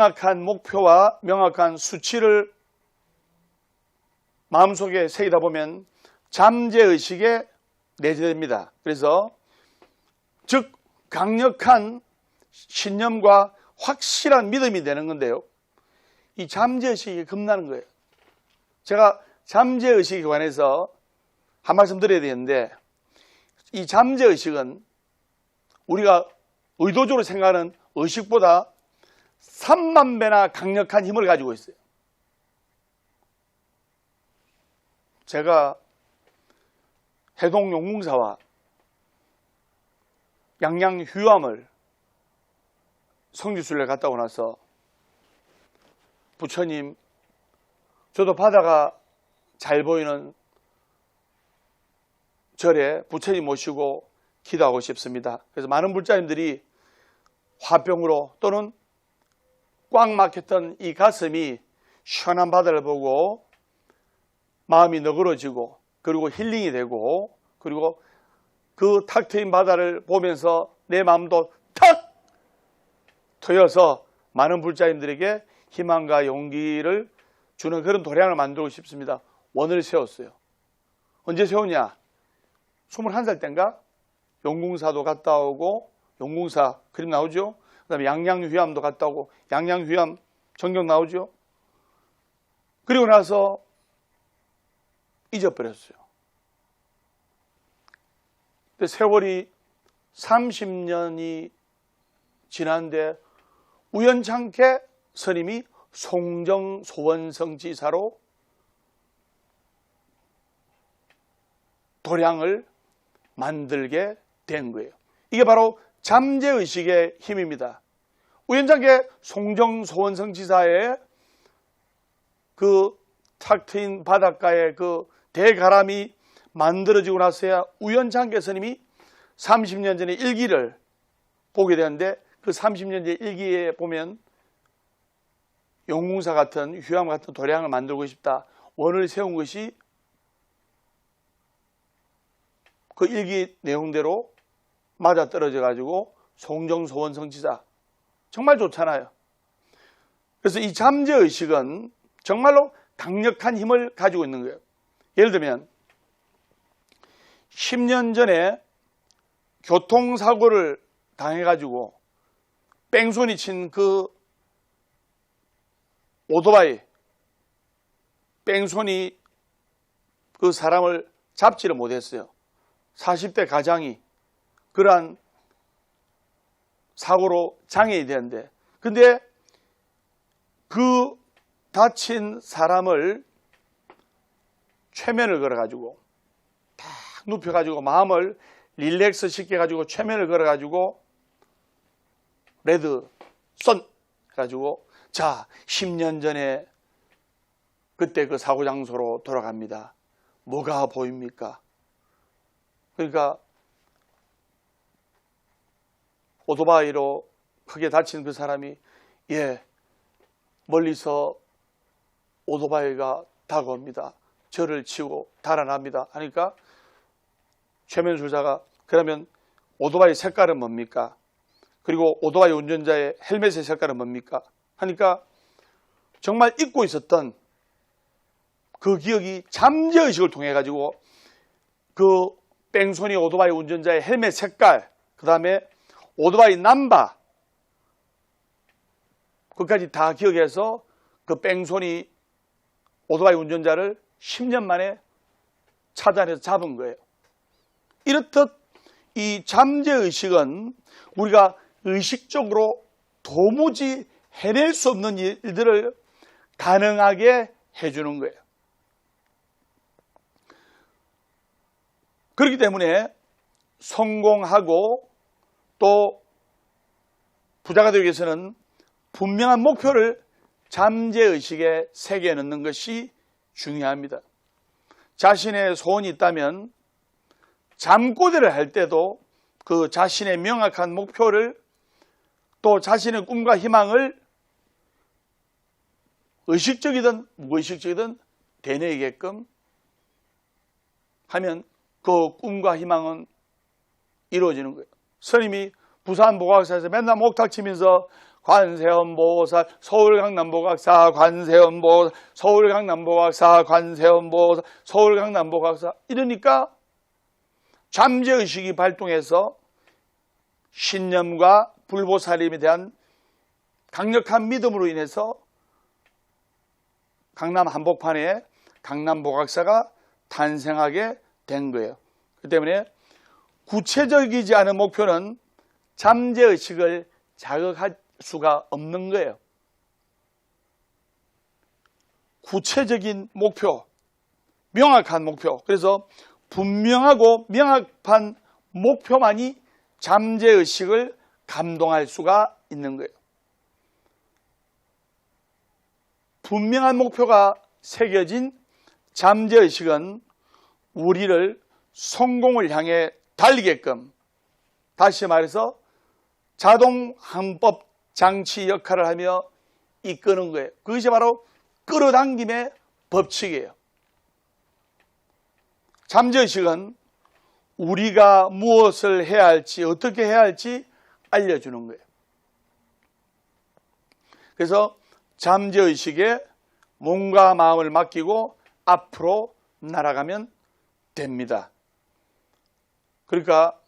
명확한 목표와 명확한 수치를 마음속에 새기다 보면 잠재의식에 내재됩니다. 그래서 즉 강력한 신념과 확실한 믿음이 되는 건데요. 이 잠재의식이 겁나는 거예요. 제가 잠재의식에 관해서 한 말씀 드려야 되는데, 이 잠재의식은 우리가 의도적으로 생각하는 의식보다 3만 배나 강력한 힘을 가지고 있어요. 제가 해동용궁사와 양양휴암을 성지순례 갔다 오고 나서 부처님, 저도 바다가 잘 보이는 절에 부처님 모시고 기도하고 싶습니다. 그래서 많은 불자님들이 화병으로 또는 꽉 막혔던 이 가슴이 시원한 바다를 보고 마음이 너그러지고 그리고 힐링이 되고 그리고 그 탁 트인 바다를 보면서 내 마음도 탁 트여서 많은 불자님들에게 희망과 용기를 주는 그런 도량을 만들고 싶습니다. 원을 세웠어요. 언제 세우냐? 21살 때인가? 용궁사도 갔다 오고, 용궁사 그림 나오죠? 그 다음에 양양휴암도 갔다 오고, 양양휴암 전경 나오죠? 그리고 나서 잊어버렸어요. 근데 세월이 30년이 지났는데 우연찮게 스님이 송정소원성지사로 도량을 만들게 된 거예요. 이게 바로 잠재의식의 힘입니다. 우연찮게 송정소원성지사에 그 탁 트인 바닷가에 그 대가람이 만들어지고 나서야 우연찮게 스님이 30년 전에 일기를 보게 되는데, 그 30년 전 일기에 보면 용궁사 같은 휴암 같은 도량을 만들고 싶다 원을 세운 것이 그 일기 내용대로 맞아떨어져 가지고 송정소원성지사 정말 좋잖아요. 그래서 이 잠재의식은 정말로 강력한 힘을 가지고 있는 거예요. 예를 들면 10년 전에 교통사고를 당해가지고 뺑소니 친 그 오토바이 뺑소니 그 사람을 잡지를 못했어요. 40대 가장이 그러한 사고로 장애인이 되는데, 근데 그 다친 사람을 최면을 걸어가지고 딱 눕혀가지고 마음을 릴렉스 시켜가지고 최면을 걸어가지고 레드 선 해가지고 자 10년 전에 그때 그 사고 장소로 돌아갑니다. 뭐가 보입니까? 그러니까 오토바이로 크게 다친 그 사람이 멀리서 오토바이가 다가옵니다. 저를 치고 달아납니다. 하니까 최면술사가 그러면 오토바이 색깔은 뭡니까? 그리고 오토바이 운전자의 헬멧의 색깔은 뭡니까? 하니까 정말 잊고 있었던 그 기억이 잠재의식을 통해 가지고 그 뺑소니 오토바이 운전자의 헬멧 색깔, 그 다음에 오토바이 남바 그까지 다 기억해서 그 뺑소니 오토바이 운전자를 10년 만에 찾아내서 잡은 거예요. 이렇듯 이 잠재의식은 우리가 의식적으로 도무지 해낼 수 없는 일들을 가능하게 해주는 거예요. 그렇기 때문에 성공하고 또 부자가 되기 위해서는 분명한 목표를 잠재의식에 새겨 넣는 것이 중요합니다. 자신의 소원이 있다면 잠꼬대를 할 때도 그 자신의 명확한 목표를 또 자신의 꿈과 희망을 의식적이든 무의식적이든 되뇌이게끔 하면 그 꿈과 희망은 이루어지는 거예요. 스님이 부산 보각사에서 맨날 목탁 치면서 관세음보살, 서울강남보각사, 관세음보살, 서울강남보각사, 관세음보살, 서울강남보각사. 이러니까 잠재의식이 발동해서 신념과 불보살님에 대한 강력한 믿음으로 인해서 강남 한복판에 강남보각사가 탄생하게 된 거예요. 그렇기 때문에 구체적이지 않은 목표는 잠재의식을 자극할 수가 없는 거예요. 구체적인 목표, 명확한 목표. 그래서 분명하고 명확한 목표만이 잠재의식을 감동할 수가 있는 거예요. 분명한 목표가 새겨진 잠재의식은 우리를 성공을 향해 달리게끔, 다시 말해서 자동 항법 장치 역할을 하며 이끄는 거예요. 그것이 바로 끌어당김의 법칙이에요. 잠재의식은 우리가 무엇을 해야 할지, 어떻게 해야 할지 알려주는 거예요. 그래서 잠재의식에 몸과 마음을 맡기고 앞으로 날아가면 됩니다. 그러니까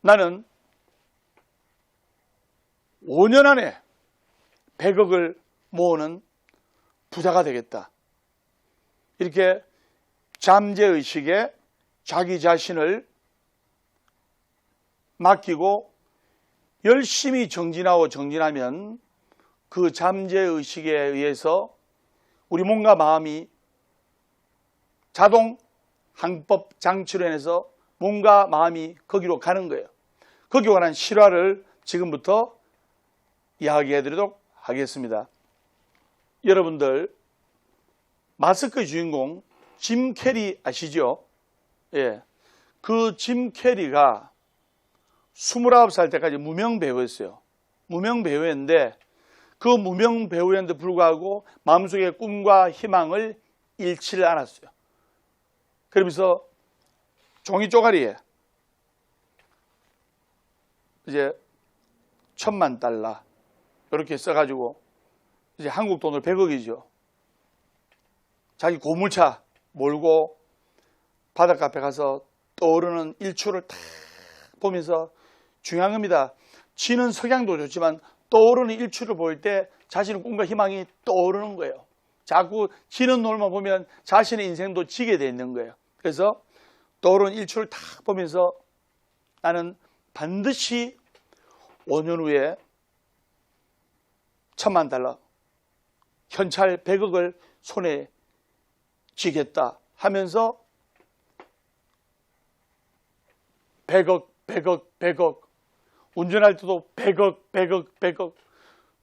나는 5년 안에 100억을 모으는 부자가 되겠다. 이렇게 잠재의식에 자기 자신을 맡기고 열심히 정진하면 그 잠재의식에 의해서 우리 몸과 마음이 자동 항법 장치로 인해서 몸과 마음이 거기로 가는 거예요. 거기에 관한 실화를 지금부터 이야기해 드리도록 하겠습니다. 여러분들 마스크의 주인공 짐 캐리 아시죠? 예, 그 짐 캐리가 29살 때까지 무명 배우였어요. 무명 배우였는데 그 무명 배우였는데 불구하고 마음속의 꿈과 희망을 잃지를 않았어요. 그러면서 종이 쪼가리에 이제 $10,000,000 이렇게 써가지고 이제 한국 돈으로 100억이죠. 자기 고물차 몰고 바닷가 앞에 가서 떠오르는 일출을 탁 보면서, 중요한 겁니다. 지는 석양도 좋지만 떠오르는 일출을 볼 때 자신의 꿈과 희망이 떠오르는 거예요. 자꾸 지는 노을만 보면 자신의 인생도 지게 돼 있는 거예요. 그래서 떠오르는 일출을 탁 보면서 나는 반드시 5년 후에 $10,000,000 현찰 100억을 손에 쥐겠다 하면서 100억 운전할 때도 100억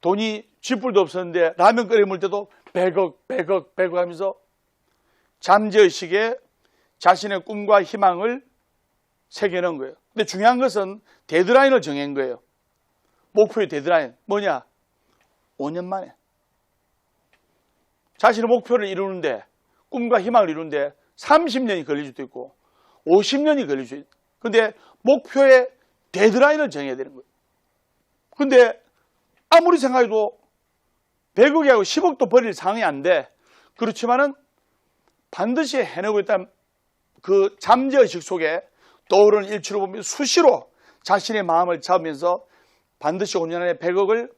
돈이 쥐뿔도 없었는데 라면 끓여 먹을 때도 100억 하면서 잠재의식에 자신의 꿈과 희망을 새겨놓은 거예요. 근데 중요한 것은 데드라인을 정한 거예요. 목표의 데드라인 뭐냐? 5년 만에 자신의 목표를 이루는데, 꿈과 희망을 이루는데 30년이 걸릴 수도 있고 50년이 걸릴 수도 있고, 근데 목표의 데드라인을 정해야 되는 거예요. 근데 아무리 생각해도 100억이하고 10억도 버릴 상황이 안 돼. 그렇지만은 반드시 해내고 있다는 그 잠재의식 속에 떠오르는 일출을 보면 수시로 자신의 마음을 잡으면서 반드시 5년 안에 100억을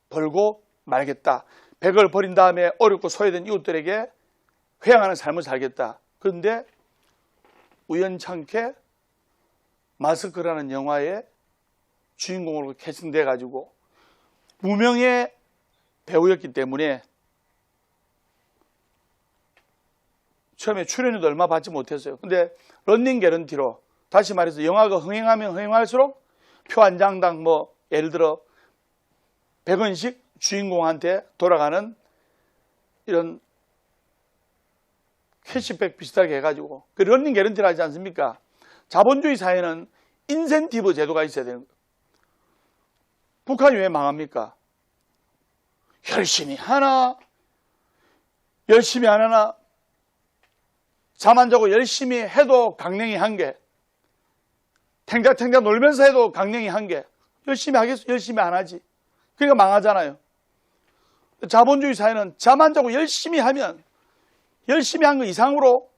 벌고 말겠다. 100억을 버린 다음에 어렵고 소외된 이웃들에게 회양하는 삶을 살겠다. 그런데 우연찮게 마스크라는 영화의 주인공으로 캐스팅돼 가지고 무명의 배우였기 때문에 처음에 출연료도 얼마 받지 못했어요. 근데 런닝 개런티로, 다시 말해서 영화가 흥행하면 흥행할수록 표 한 장당 뭐 예를 들어 100원씩 주인공한테 돌아가는 이런 캐시백 비슷하게 해가지고, 그 런닝 개런티를 하지 않습니까? 자본주의 사회는 인센티브 제도가 있어야 되는 거예요. 북한이 왜 망합니까? 열심히 하나 잠 안 자고 열심히 해도 강냉이 한 개, 탱자탱자 놀면서 해도 강령이 한계. 열심히 하겠어? 열심히 안 하지. 그러니까 망하잖아요. 자본주의 사회는 잠 안 자고 열심히 하면 열심히 한 거 이상으로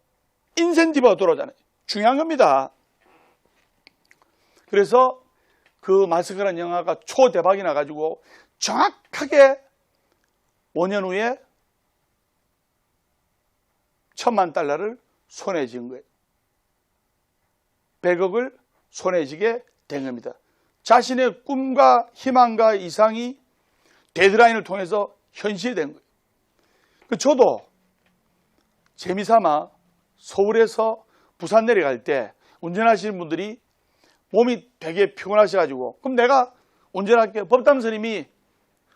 인센티브가 돌아오잖아요. 중요한 겁니다. 그래서 그 마스크라는 영화가 초대박이 나가지고 정확하게 5년 후에 $10,000,000를 손에 쥔 거예요. 100억을 손에 쥐게 된 겁니다. 자신의 꿈과 희망과 이상이 데드라인을 통해서 현실이 된 거예요. 저도 재미삼아 서울에서 부산 내려갈 때 운전하시는 분들이 몸이 되게 피곤하셔가지고 그럼 내가 운전할게요. 법담 스님이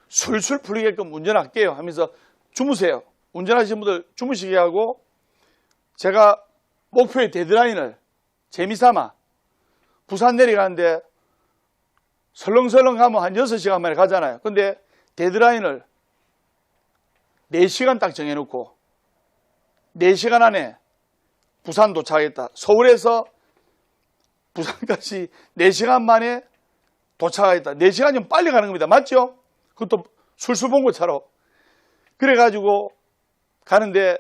술술 풀리게끔 운전할게요 하면서 주무세요. 운전하시는 분들 주무시게 하고 제가 목표의 데드라인을 재미삼아 부산 내려가는데 설렁설렁 하면 한 6시간 만에 가잖아요. 근데 데드라인을 4시간 딱 정해놓고 4시간 안에 부산 도착하겠다. 서울에서 부산까지 4시간 만에 도착하겠다. 4시간이면 빨리 가는 겁니다. 맞죠? 그것도 술술 본 것처럼. 그래가지고 가는데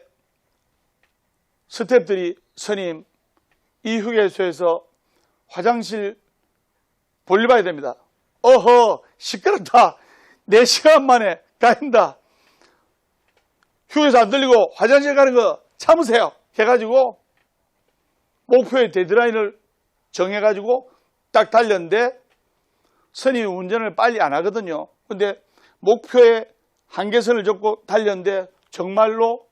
스태프들이 스님 이 휴게소에서 화장실 볼일 봐야 됩니다. 어허 시끄럽다. 4시간 만에 가인다. 휴게소 안 들리고 화장실 가는 거 참으세요. 해가지고 목표의 데드라인을 정해가지고 딱 달렸는데 스님이 운전을 빨리 안 하거든요. 근데 목표의 한계선을 적고 달렸는데 정말로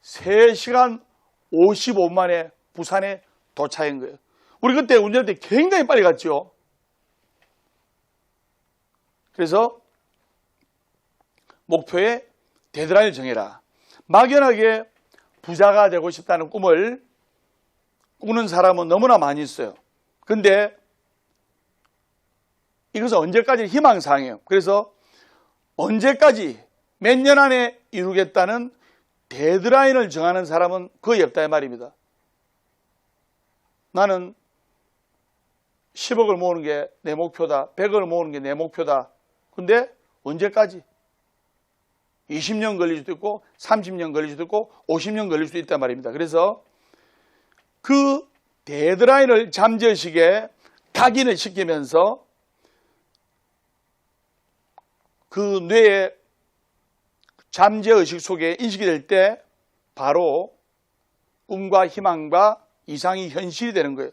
3시간 55분 만에 부산에 도착한 거예요. 우리 그때 운전할 때 굉장히 빨리 갔죠. 그래서 목표의 데드라인을 정해라. 막연하게 부자가 되고 싶다는 꿈을 꾸는 사람은 너무나 많이 있어요. 근데 이것은 언제까지 희망사항이에요. 그래서 언제까지 몇 년 안에 이루겠다는 데드라인을 정하는 사람은 거의 없다 이 말입니다. 나는 10억을 모으는 게 내 목표다. 100억을 모으는 게 내 목표다. 근데 언제까지? 20년 걸릴 수도 있고 30년 걸릴 수도 있고 50년 걸릴 수도 있단 말입니다. 그래서 그 데드라인을 잠재의식에 각인을 시키면서 그 뇌의 잠재의식 속에 인식이 될 때 바로 꿈과 희망과 이상이 현실이 되는 거예요.